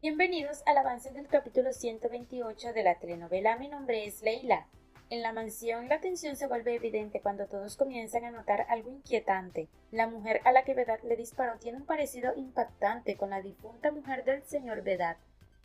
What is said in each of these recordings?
Bienvenidos al avance del capítulo 128 de la telenovela Mi nombre es Leila. En la mansión, la tensión se vuelve evidente cuando todos comienzan a notar algo inquietante. La mujer a la que Vedad le disparó tiene un parecido impactante con la difunta mujer del señor Vedad.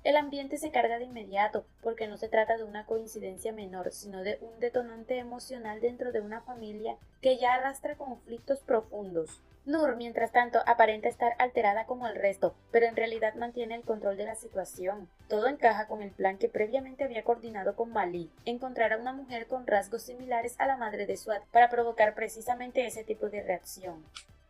El ambiente se carga de inmediato, porque no se trata de una coincidencia menor, sino de un detonante emocional dentro de una familia que ya arrastra conflictos profundos. Nur, mientras tanto, aparenta estar alterada como el resto, pero en realidad mantiene el control de la situación. Todo encaja con el plan que previamente había coordinado con Malí, encontrar a una mujer con rasgos similares a la madre de Suad para provocar precisamente ese tipo de reacción.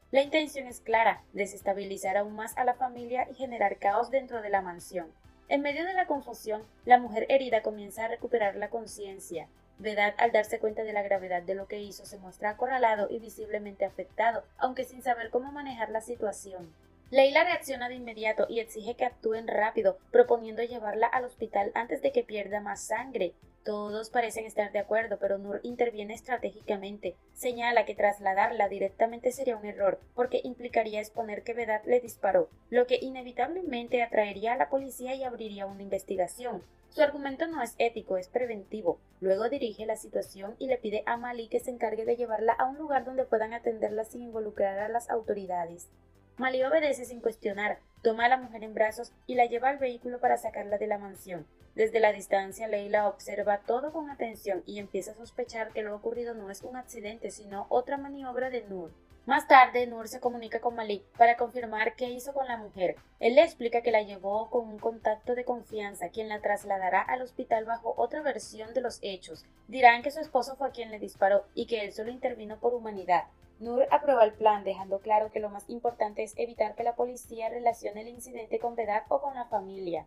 La intención es clara, desestabilizar aún más a la familia y generar caos dentro de la mansión. En medio de la confusión, la mujer herida comienza a recuperar la conciencia. Vedad, al darse cuenta de la gravedad de lo que hizo, se muestra acorralado y visiblemente afectado, aunque sin saber cómo manejar la situación. Leila reacciona de inmediato y exige que actúen rápido, proponiendo llevarla al hospital antes de que pierda más sangre. Todos parecen estar de acuerdo, pero Nur interviene estratégicamente. Señala que trasladarla directamente sería un error, porque implicaría exponer que Vedad le disparó, lo que inevitablemente atraería a la policía y abriría una investigación. Su argumento no es ético, es preventivo. Luego dirige la situación y le pide a Malí que se encargue de llevarla a un lugar donde puedan atenderla sin involucrar a las autoridades. Malí obedece sin cuestionar, toma a la mujer en brazos y la lleva al vehículo para sacarla de la mansión. Desde la distancia, Leila observa todo con atención y empieza a sospechar que lo ocurrido no es un accidente, sino otra maniobra de Nur. Más tarde, Nur se comunica con Malí para confirmar qué hizo con la mujer. Él le explica que la llevó con un contacto de confianza, quien la trasladará al hospital bajo otra versión de los hechos. Dirán que su esposo fue quien le disparó y que él solo intervino por humanidad. Nur aprueba el plan, dejando claro que lo más importante es evitar que la policía relacione el incidente con Vedad o con la familia.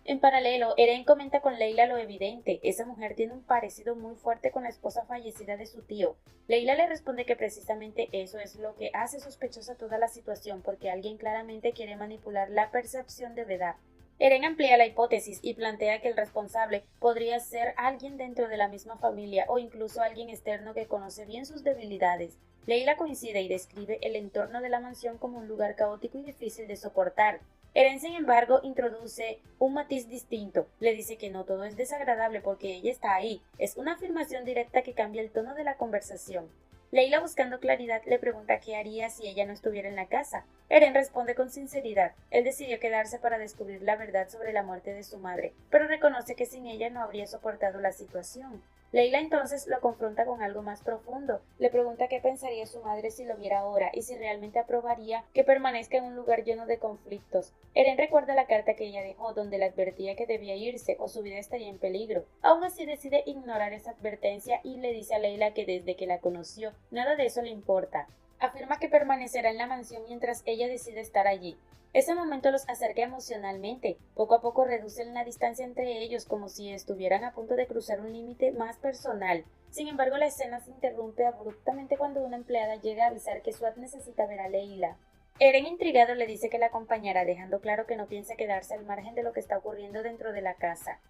En paralelo, Eren comenta con Leila lo evidente: esa mujer tiene un parecido muy fuerte con la esposa fallecida de su tío. Leila le responde que precisamente eso es lo que hace sospechosa toda la situación, porque alguien claramente quiere manipular la percepción de Vedad. Eren amplía la hipótesis y plantea que el responsable podría ser alguien dentro de la misma familia o incluso alguien externo que conoce bien sus debilidades. Leila coincide y describe el entorno de la mansión como un lugar caótico y difícil de soportar. Eren, sin embargo, introduce un matiz distinto. Le dice que no todo es desagradable porque ella está ahí. Es una afirmación directa que cambia el tono de la conversación. Leila, buscando claridad, le pregunta qué haría si ella no estuviera en la casa. Eren responde con sinceridad. Él decidió quedarse para descubrir la verdad sobre la muerte de su madre, pero reconoce que sin ella no habría soportado la situación. Leila entonces lo confronta con algo más profundo. Le pregunta qué pensaría su madre si lo viera ahora y si realmente aprobaría que permanezca en un lugar lleno de conflictos. Eren recuerda la carta que ella dejó, donde le advertía que debía irse o su vida estaría en peligro. Aún así decide ignorar esa advertencia y le dice a Leila que desde que la conoció, nada de eso le importa. Afirma que permanecerá en la mansión mientras ella decide estar allí. Ese momento los acerca emocionalmente. Poco a poco reducen la distancia entre ellos, como si estuvieran a punto de cruzar un límite más personal. Sin embargo, la escena se interrumpe abruptamente cuando una empleada llega a avisar que Swat necesita ver a Leila. Eren, intrigado, le dice que la acompañará, dejando claro que no piensa quedarse al margen de lo que está ocurriendo dentro de la casa.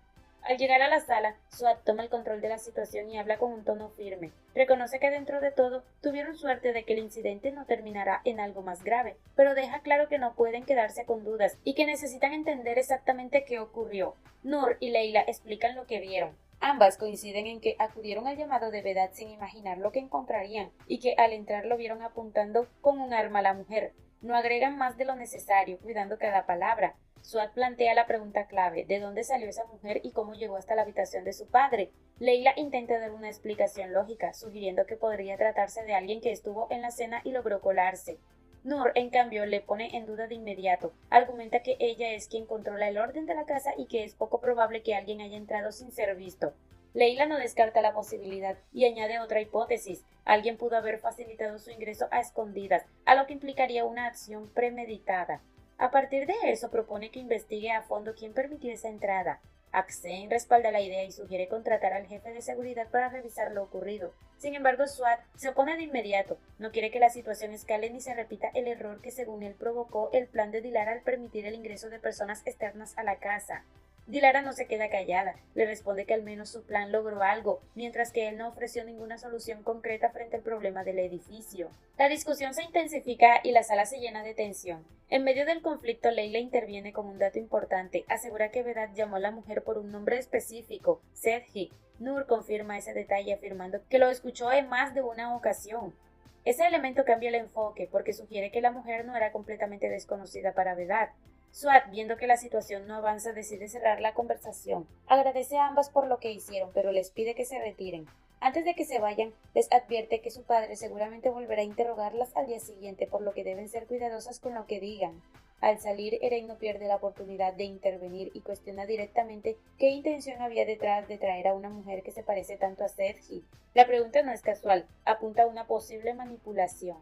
Al llegar a la sala, Swat toma el control de la situación y habla con un tono firme. Reconoce que dentro de todo tuvieron suerte de que el incidente no terminará en algo más grave, pero deja claro que no pueden quedarse con dudas y que necesitan entender exactamente qué ocurrió. Nur y Leila explican lo que vieron. Ambas coinciden en que acudieron al llamado de Vedad sin imaginar lo que encontrarían y que al entrar lo vieron apuntando con un arma a la mujer. No agregan más de lo necesario, cuidando cada palabra. Suad plantea la pregunta clave: ¿de dónde salió esa mujer y cómo llegó hasta la habitación de su padre? Leila intenta dar una explicación lógica, sugiriendo que podría tratarse de alguien que estuvo en la cena y logró colarse. Nur, en cambio, le pone en duda de inmediato. Argumenta que ella es quien controla el orden de la casa y que es poco probable que alguien haya entrado sin ser visto. Leila no descarta la posibilidad y añade otra hipótesis: alguien pudo haber facilitado su ingreso a escondidas, a lo que implicaría una acción premeditada. A partir de eso, propone que investigue a fondo quién permitió esa entrada. Accen respalda la idea y sugiere contratar al jefe de seguridad para revisar lo ocurrido. Sin embargo, Swat se opone de inmediato. No quiere que la situación escale ni se repita el error que según él provocó el plan de Dilara al permitir el ingreso de personas externas a la casa. Dilara no se queda callada, le responde que al menos su plan logró algo, mientras que él no ofreció ninguna solución concreta frente al problema del edificio. La discusión se intensifica y la sala se llena de tensión. En medio del conflicto, Leila interviene con un dato importante, asegura que Vedat llamó a la mujer por un nombre específico, Sedhi. Nur confirma ese detalle afirmando que lo escuchó en más de una ocasión. Ese elemento cambia el enfoque porque sugiere que la mujer no era completamente desconocida para Vedat. Suad, viendo que la situación no avanza, decide cerrar la conversación. Agradece a ambas por lo que hicieron, pero les pide que se retiren. Antes de que se vayan, les advierte que su padre seguramente volverá a interrogarlas al día siguiente, por lo que deben ser cuidadosas con lo que digan. Al salir, Eren no pierde la oportunidad de intervenir y cuestiona directamente qué intención había detrás de traer a una mujer que se parece tanto a Sedhi. La pregunta no es casual, apunta a una posible manipulación.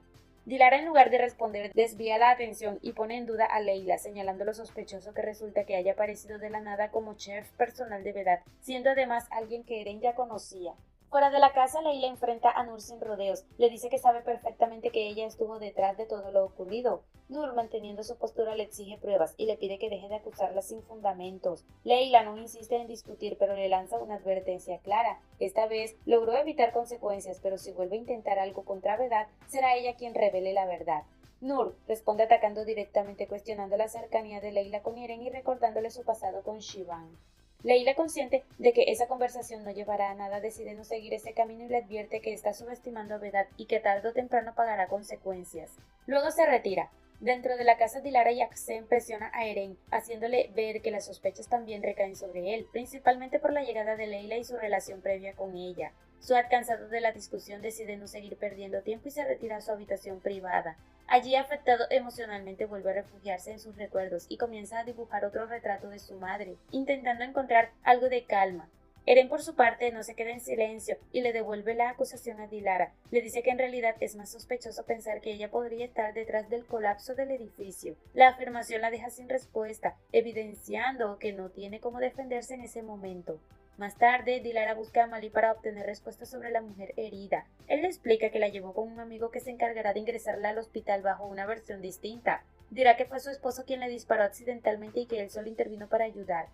Dilara, en lugar de responder, desvía la atención y pone en duda a Leila, señalando lo sospechoso que resulta que haya aparecido de la nada como chef personal de Vedat, siendo además alguien que Eren ya conocía. Fuera de la casa, Leila enfrenta a Nur sin rodeos. Le dice que sabe perfectamente que ella estuvo detrás de todo lo ocurrido. Nur, manteniendo su postura, le exige pruebas y le pide que deje de acusarla sin fundamentos. Leila no insiste en discutir, pero le lanza una advertencia clara. Esta vez logró evitar consecuencias, pero si vuelve a intentar algo contra Vedat, será ella quien revele la verdad. Nur responde atacando directamente, cuestionando la cercanía de Leila con Eren y recordándole su pasado con Shivan. Leila, consciente de que esa conversación no llevará a nada, decide no seguir ese camino y le advierte que está subestimando a Vedat y que tarde o temprano pagará consecuencias. Luego se retira. Dentro de la casa, Dilara y Accent presiona a Eren, haciéndole ver que las sospechas también recaen sobre él, principalmente por la llegada de Leila y su relación previa con ella. Suad, cansado de la discusión, decide no seguir perdiendo tiempo y se retira a su habitación privada. Allí, afectado emocionalmente, vuelve a refugiarse en sus recuerdos y comienza a dibujar otro retrato de su madre, intentando encontrar algo de calma. Eren, por su parte, no se queda en silencio y le devuelve la acusación a Dilara. Le dice que en realidad es más sospechoso pensar que ella podría estar detrás del colapso del edificio. La afirmación la deja sin respuesta, evidenciando que no tiene cómo defenderse en ese momento. Más tarde, Dilara busca a Mali para obtener respuestas sobre la mujer herida. Él le explica que la llevó con un amigo que se encargará de ingresarla al hospital bajo una versión distinta. Dirá que fue su esposo quien le disparó accidentalmente y que él solo intervino para ayudar.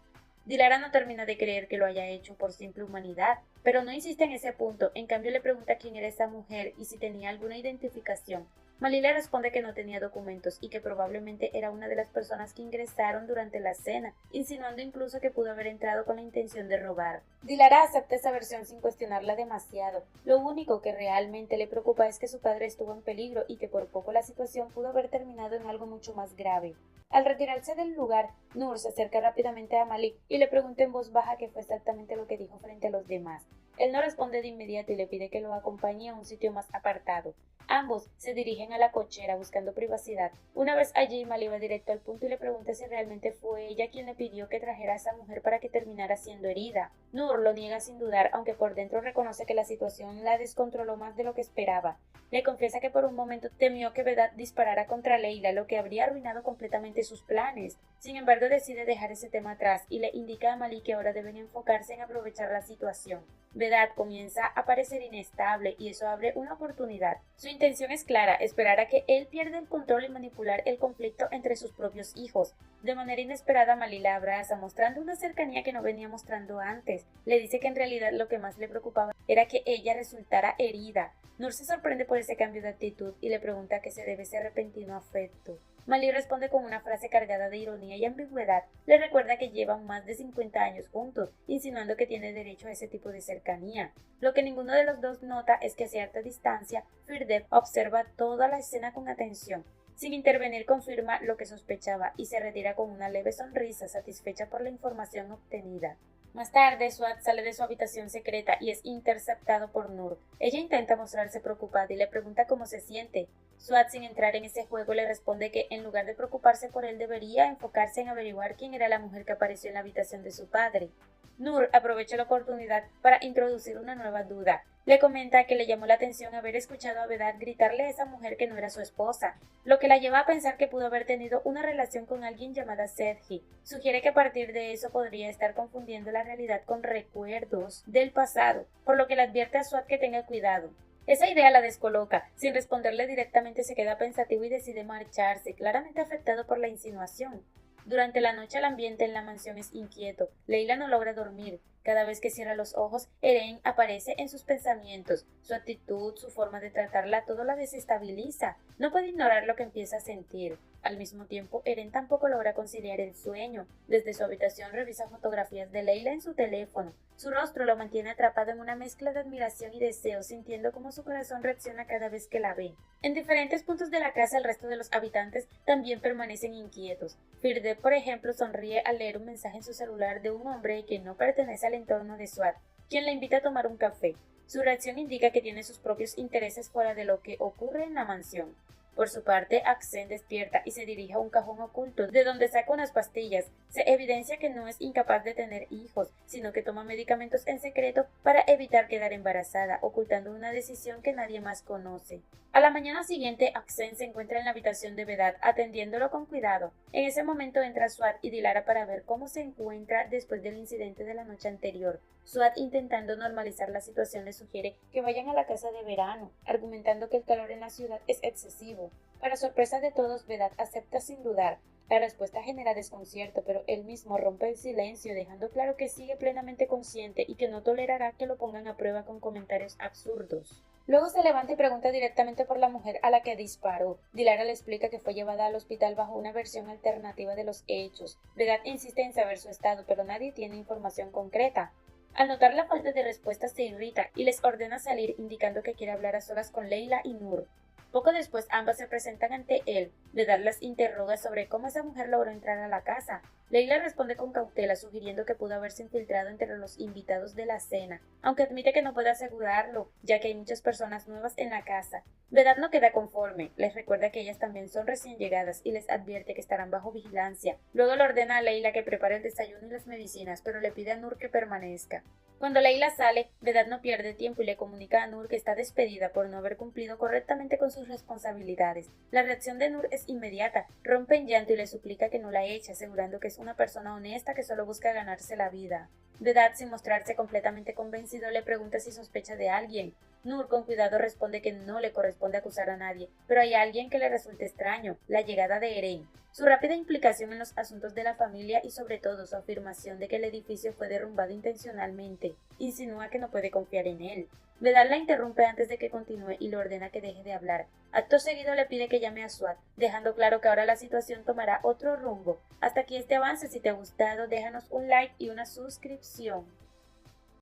Dilara no termina de creer que lo haya hecho por simple humanidad, pero no insiste en ese punto. En cambio, le pregunta quién era esa mujer y si tenía alguna identificación. Mali le responde que no tenía documentos y que probablemente era una de las personas que ingresaron durante la cena, insinuando incluso que pudo haber entrado con la intención de robar. Dilara acepta esa versión sin cuestionarla demasiado. Lo único que realmente le preocupa es que su padre estuvo en peligro y que por poco la situación pudo haber terminado en algo mucho más grave. Al retirarse del lugar, Nur se acerca rápidamente a Malik y le pregunta en voz baja qué fue exactamente lo que dijo frente a los demás. Él no responde de inmediato y le pide que lo acompañe a un sitio más apartado. Ambos se dirigen a la cochera buscando privacidad. Una vez allí, Mali va directo al punto y le pregunta si realmente fue ella quien le pidió que trajera a esa mujer para que terminara siendo herida. Nur lo niega sin dudar, aunque por dentro reconoce que la situación la descontroló más de lo que esperaba. Le confiesa que por un momento temió que Vedat disparara contra Leila, lo que habría arruinado completamente sus planes. Sin embargo, decide dejar ese tema atrás y le indica a Mali que ahora deben enfocarse en aprovechar la situación. Vedat comienza a parecer inestable y eso abre una oportunidad. Su intención es clara, esperar a que él pierda el control y manipular el conflicto entre sus propios hijos. De manera inesperada, Mali la abraza, mostrando una cercanía que no venía mostrando antes. Le dice que en realidad lo que más le preocupaba era que ella resultara herida. Nur se sorprende por ese cambio de actitud y le pregunta a qué se debe ese repentino afecto. Mali responde con una frase cargada de ironía y ambigüedad. Le recuerda que llevan más de 50 años juntos, insinuando que tiene derecho a ese tipo de cercanía. Lo que ninguno de los dos nota es que a cierta distancia, Firdevs observa toda la escena con atención. Sin intervenir, confirma lo que sospechaba y se retira con una leve sonrisa, satisfecha por la información obtenida. Más tarde, Suad sale de su habitación secreta y es interceptado por Nur. Ella intenta mostrarse preocupada y le pregunta cómo se siente. Suad, sin entrar en ese juego, le responde que en lugar de preocuparse por él, debería enfocarse en averiguar quién era la mujer que apareció en la habitación de su padre. Nur aprovecha la oportunidad para introducir una nueva duda. Le comenta que le llamó la atención haber escuchado a Vedat gritarle a esa mujer que no era su esposa, lo que la lleva a pensar que pudo haber tenido una relación con alguien llamada Sedhi. Sugiere que a partir de eso podría estar confundiendo la realidad con recuerdos del pasado, por lo que le advierte a Suad que tenga cuidado. Esa idea la descoloca. Sin responderle directamente, se queda pensativo y decide marcharse, claramente afectado por la insinuación. Durante la noche el ambiente en la mansión es inquieto. Leila no logra dormir. Cada vez que cierra los ojos, Eren aparece en sus pensamientos. Su actitud, su forma de tratarla, todo la desestabiliza. No puede ignorar lo que empieza a sentir. Al mismo tiempo, Eren tampoco logra conciliar el sueño. Desde su habitación revisa fotografías de Leila en su teléfono. Su rostro lo mantiene atrapado en una mezcla de admiración y deseo, sintiendo cómo su corazón reacciona cada vez que la ve. En diferentes puntos de la casa, el resto de los habitantes también permanecen inquietos. Firdevs, por ejemplo, sonríe al leer un mensaje en su celular de un hombre que no pertenece al entorno de Swat, quien la invita a tomar un café. Su reacción indica que tiene sus propios intereses fuera de lo que ocurre en la mansión. Por su parte, Aksen despierta y se dirige a un cajón oculto, de donde saca unas pastillas. Se evidencia que no es incapaz de tener hijos, sino que toma medicamentos en secreto para evitar quedar embarazada, ocultando una decisión que nadie más conoce. A la mañana siguiente, Aksen se encuentra en la habitación de Vedat, atendiéndolo con cuidado. En ese momento entra Swat y Dilara para ver cómo se encuentra después del incidente de la noche anterior. Swat, intentando normalizar la situación, le sugiere que vayan a la casa de verano, argumentando que el calor en la ciudad es excesivo. Para sorpresa de todos, Vedat acepta sin dudar. La respuesta genera desconcierto, pero él mismo rompe el silencio, dejando claro que sigue plenamente consciente y que no tolerará que lo pongan a prueba con comentarios absurdos. Luego se levanta y pregunta directamente por la mujer a la que disparó. Dilara le explica que fue llevada al hospital bajo una versión alternativa de los hechos. Vedat insiste en saber su estado, pero nadie tiene información concreta. Al notar la falta de respuesta se irrita y les ordena salir, indicando que quiere hablar a solas con Leila y Nur. Poco después ambas se presentan ante él. Vedat las interroga sobre cómo esa mujer logró entrar a la casa. Leila responde con cautela, sugiriendo que pudo haberse infiltrado entre los invitados de la cena, aunque admite que no puede asegurarlo, ya que hay muchas personas nuevas en la casa. Vedat no queda conforme, les recuerda que ellas también son recién llegadas y les advierte que estarán bajo vigilancia. Luego le ordena a Leila que prepare el desayuno y las medicinas, pero le pide a Nur que permanezca. Cuando Leila sale, Vedat no pierde tiempo y le comunica a Nur que está despedida por no haber cumplido correctamente con sus responsabilidades. La reacción de Nur es inmediata, rompe en llanto y le suplica que no la eche, asegurando que es una persona honesta que solo busca ganarse la vida. Vedat, sin mostrarse completamente convencido, le pregunta si sospecha de alguien. Nur con cuidado responde que no le corresponde acusar a nadie, pero hay alguien que le resulta extraño, la llegada de Eren. Su rápida implicación en los asuntos de la familia y sobre todo su afirmación de que el edificio fue derrumbado intencionalmente, insinúa que no puede confiar en él. Vedat la interrumpe antes de que continúe y le ordena que deje de hablar. Acto seguido le pide que llame a Swat, dejando claro que ahora la situación tomará otro rumbo. Hasta aquí este avance. Si te ha gustado, déjanos un like y una suscripción.